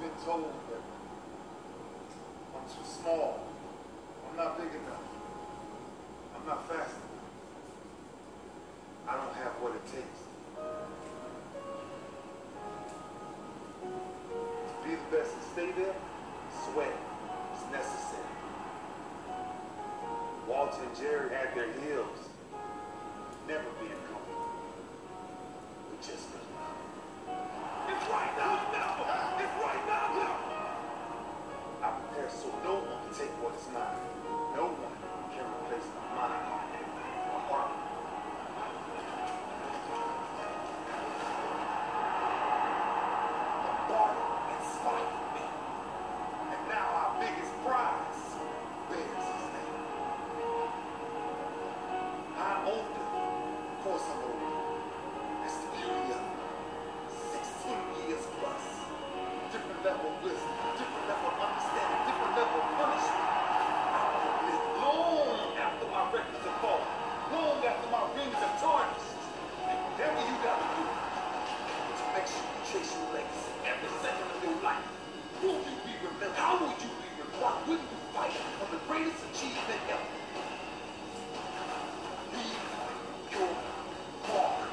been told that I'm too small, I'm not big enough, I'm not fast enough. I don't have what it takes to be the best and stay there. Sweat is necessary. Walter and Jerry had their heels, never being comfortable, but just being comfortable. It's right now, now! It's right now, now! I prepare so no one can take what is mine. No one can replace my mind, my heart. The body inspired me, and now our biggest prize bears his name. I'm older, of course I'm older. That's the beauty of it. 16 years plus. Different level of bliss, different level of understanding, different level of punishment. I want to live long after my records are fallen, long after my rings are tarnished. And whatever you got to do to make sure you chase your legacy every second of your life. Will you be remembered? How would you be remembered? Why wouldn't you fight for the greatest achievement ever? Leave your mark.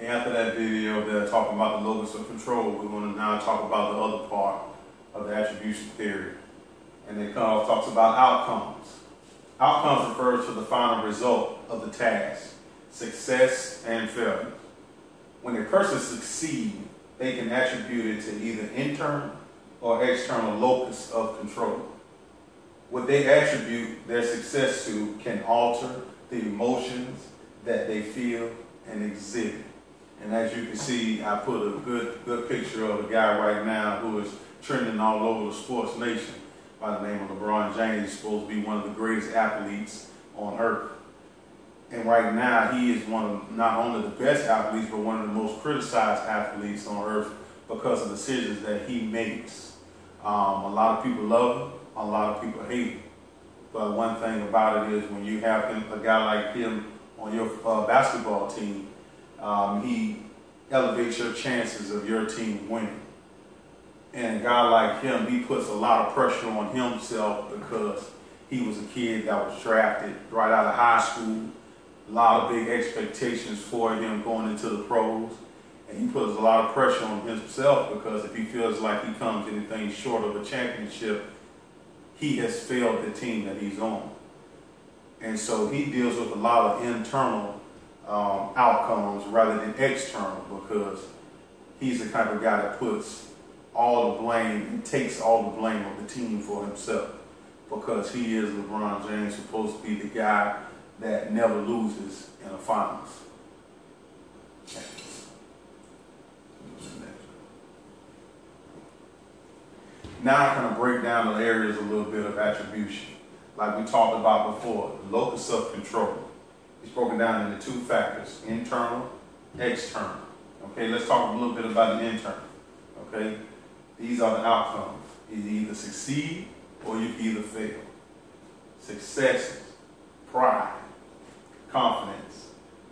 After that video there talking about the locus of control, we're going to now talk about the other part of the attribution theory. And it talks about outcomes. Outcomes refers to the final result of the task, success and failure. When a person succeeds, they can attribute it to either internal or external locus of control. What they attribute their success to can alter the emotions that they feel and exhibit. And as you can see, I put a good picture of a guy right now who is trending all over the sports nation by the name of LeBron James. He's supposed to be one of the greatest athletes on earth. And right now, he is one of not only the best athletes, but one of the most criticized athletes on earth because of decisions that he makes. A lot of people love him, a lot of people hate him. But one thing about it is when you have a guy like him on your basketball team, he elevates your chances of your team winning. And a guy like him, he puts a lot of pressure on himself because he was a kid that was drafted right out of high school. A lot of big expectations for him going into the pros. And he puts a lot of pressure on himself because if he feels like he comes anything short of a championship, he has failed the team that he's on. And so he deals with a lot of internal outcomes rather than external because he's the type of guy that puts all the blame and takes all the blame of the team for himself because he is LeBron James, supposed to be the guy that never loses in the finals. Now I'm going to break down the areas a little bit of attribution. Like we talked about before, the locus of control. It's broken down into two factors, internal, external. Okay, let's talk a little bit about the internal. Okay, these are the outcomes. You either succeed or you can either fail. Successes, pride, confidence,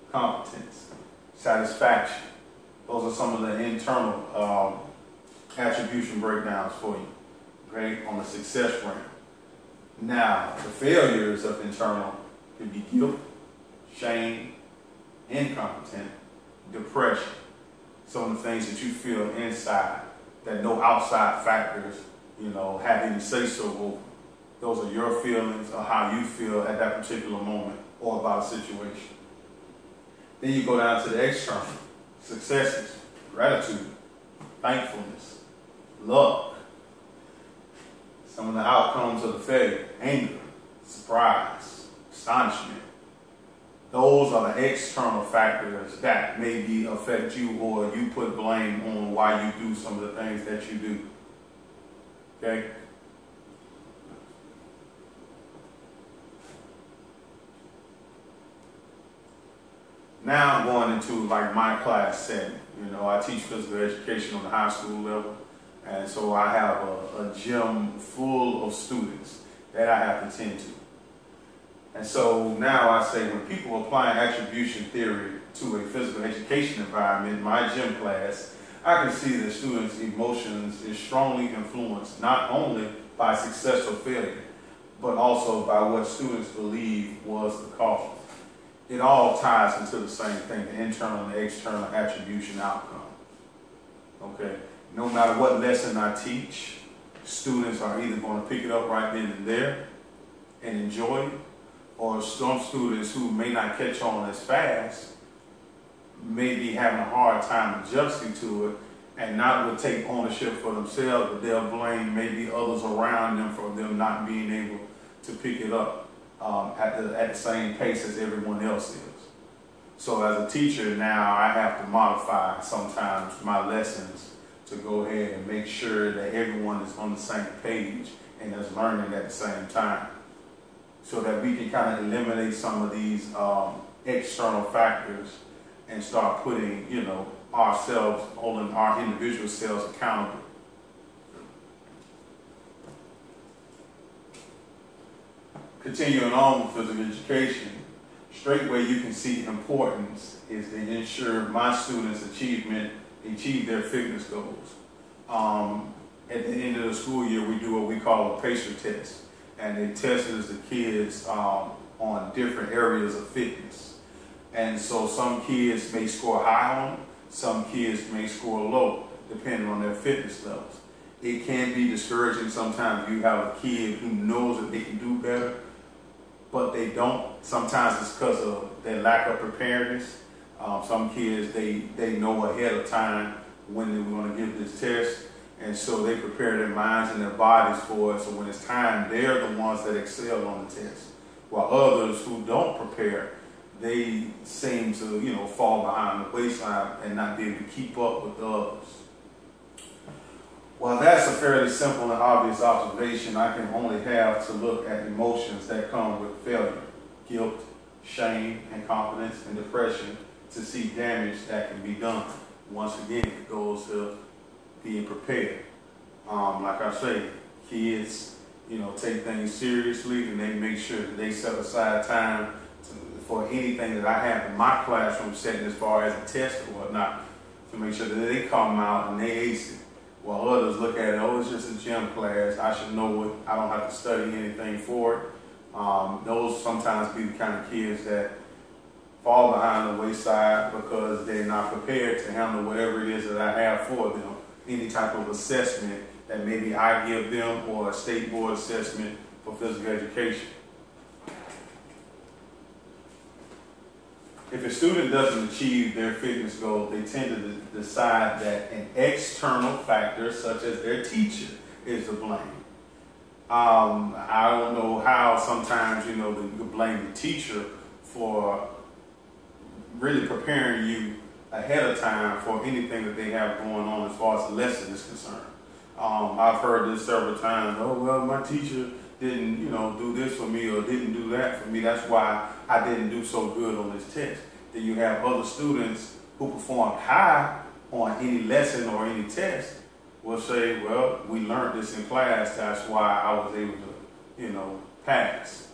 competence, satisfaction. Those are some of the internal attribution breakdowns for you, okay, on the success ramp. Now, the failures of internal can be guilt, shame, incompetent, depression. Some of the things that you feel inside that no outside factors, have any say-so over. Those are your feelings or how you feel at that particular moment or about a situation. Then you go down to the external, successes, gratitude, thankfulness, love. Some of the outcomes of the failure, anger, surprise, astonishment. Those are the external factors that maybe affect you or you put blame on why you do some of the things that you do. Okay? Now I'm going into like my class setting. I teach physical education on the high school level. And so I have a gym full of students. that I have to tend to. And so now I say when people apply attribution theory to a physical education environment, in my gym class, I can see that students' emotions is strongly influenced not only by success or failure, but also by what students believe was the cause. It all ties into the same thing, the internal and the external attribution outcome. Okay? No matter what lesson I teach, students are either going to pick it up right then and there and enjoy it, or some students who may not catch on as fast may be having a hard time adjusting to it and not will take ownership for themselves, but they'll blame maybe others around them for them not being able to pick it up at the same pace as everyone else is. So as a teacher now, I have to modify sometimes my lessons to go ahead and make sure that everyone is on the same page and is learning at the same time, so that we can kind of eliminate some of these external factors and start putting, ourselves, holding our individual selves accountable. Continuing on with physical education, straight where you can see importance is to ensure my students achieve their fitness goals. At the end of the school year, we do what we call a PACER test, and it tests the kids on different areas of fitness. And so some kids may score high on them, some kids may score low, depending on their fitness levels. It can be discouraging sometimes. You have a kid who knows that they can do better, but they don't. Sometimes it's because of their lack of preparedness. Some kids, they know ahead of time when they're going to give this test, and so they prepare their minds and their bodies for it. So when it's time, they're the ones that excel on the test. While others who don't prepare, they seem to, fall behind the wayside and not be able to keep up with the others. While that's a fairly simple and obvious observation, I can only have to look at emotions that come with failure, guilt, shame, incompetence, and depression to see damage that can be done. Once again, it goes to being prepared. Like I say, kids, take things seriously, and they make sure that they set aside time for anything that I have in my classroom setting as far as a test or whatnot, to make sure that they come out and they ace it. While others look at it, it's just a gym class, I should know it, I don't have to study anything for it. Those sometimes be the kind of kids that fall behind the wayside because they're not prepared to handle whatever it is that I have for them. Any type of assessment that maybe I give them, or a state board assessment for physical education. If a student doesn't achieve their fitness goal, they tend to decide that an external factor, such as their teacher, is to blame. I don't know how sometimes, you blame the teacher for really preparing you ahead of time for anything that they have going on as far as the lesson is concerned. I've heard this several times. Oh, well, my teacher didn't, do this for me, or didn't do that for me. That's why I didn't do so good on this test. Then you have other students who perform high on any lesson or any test will say, well, we learned this in class, that's why I was able to, pass.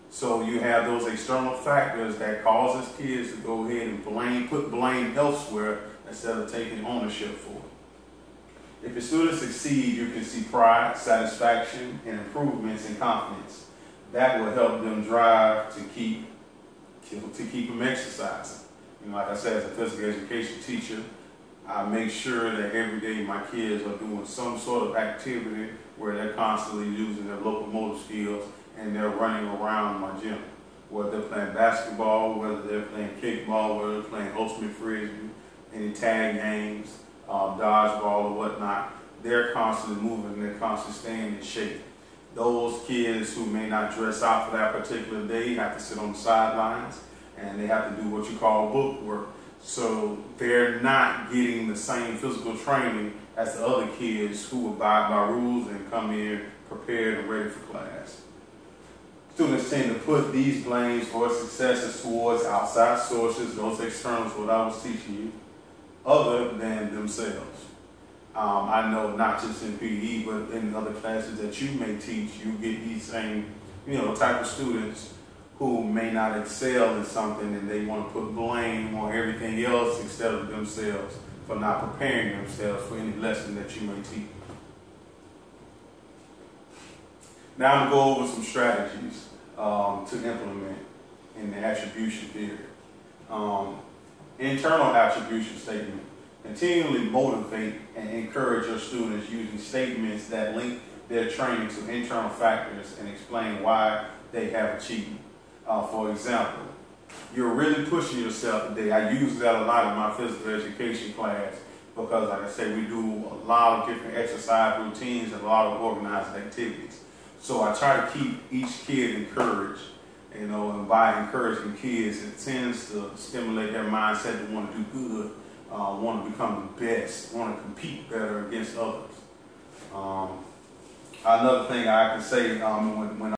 So you have those external factors that causes kids to go ahead and put blame elsewhere instead of taking ownership for it. If a student succeeds, you can see pride, satisfaction, and improvements in confidence. That will help them drive to keep them exercising. Like I said, as a physical education teacher, I make sure that every day my kids are doing some sort of activity where they're constantly using their locomotor skills and they're running around my gym. Whether they're playing basketball, whether they're playing kickball, whether they're playing ultimate frisbee, any tag games, dodgeball or whatnot, they're constantly moving, they're constantly staying in shape. Those kids who may not dress out for that particular day have to sit on the sidelines, and they have to do what you call book work. So they're not getting the same physical training as the other kids who abide by rules and come in prepared and ready for class. Students tend to put these blames for successes towards outside sources, those externals, what I was teaching you, other than themselves. I know not just in PE, but in other classes that you may teach, you get these same, type of students who may not excel in something and they want to put blame on everything else instead of themselves for not preparing themselves for any lesson that you may teach. Now I'm going to go over some strategies to implement in the attribution theory. Internal attribution statement. Continually motivate and encourage your students using statements that link their training to internal factors and explain why they have achieved. For example, you're really pushing yourself today. I use that a lot in my physical education class because, like I say, we do a lot of different exercise routines and a lot of organized activities. So I try to keep each kid encouraged, and by encouraging kids, it tends to stimulate their mindset to want to do good, want to become the best, want to compete better against others. Another thing I can say when